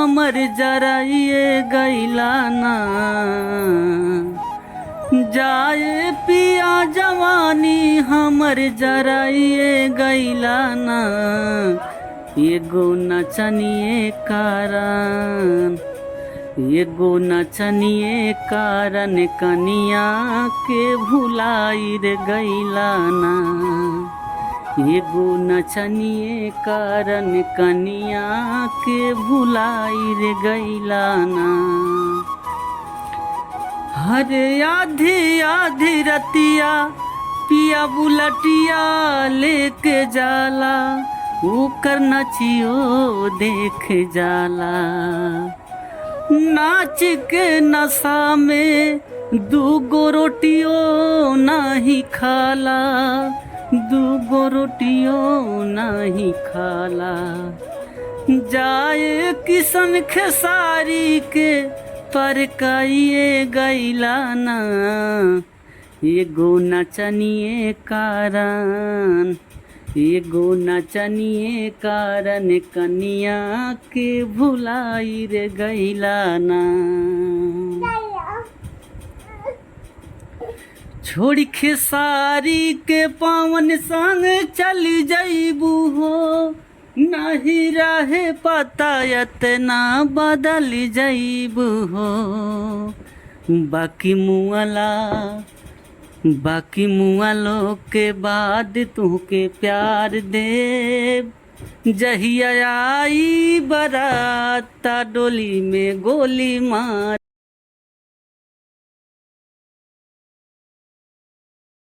हमर जराइए गैला ना। जाए पिया जवानी हमर जराइए गैला ना। एगो नचनिए कारण, एगो नचनिए कारण कनिया के भुलाई रे गैला ना। एगो नचनिए कारण कनिया के भुलाई रे गैला ना। हरे आधी आधी रतिया पिया बुलटिया लेके जाला, ओकर नचियो देख जाला। नाच के नशा में दूगो रोटियो नाही खाला, दूगो रोटियो नाही खाला। जाए किसन खेसारी के परकाइए गैला ना। एगो नचनिए कारण, एगो नचनिए कारण कनिया के भुलाई रे गैला ना। छोड़ी खेसारी के पावन संग चली जइबू हो, नहीं रहे पता इतना बदल जइबू हो। बाकी मुआलो के बाद तुहके प्यार देब। जहिया आई बरात डोली में गोली मार।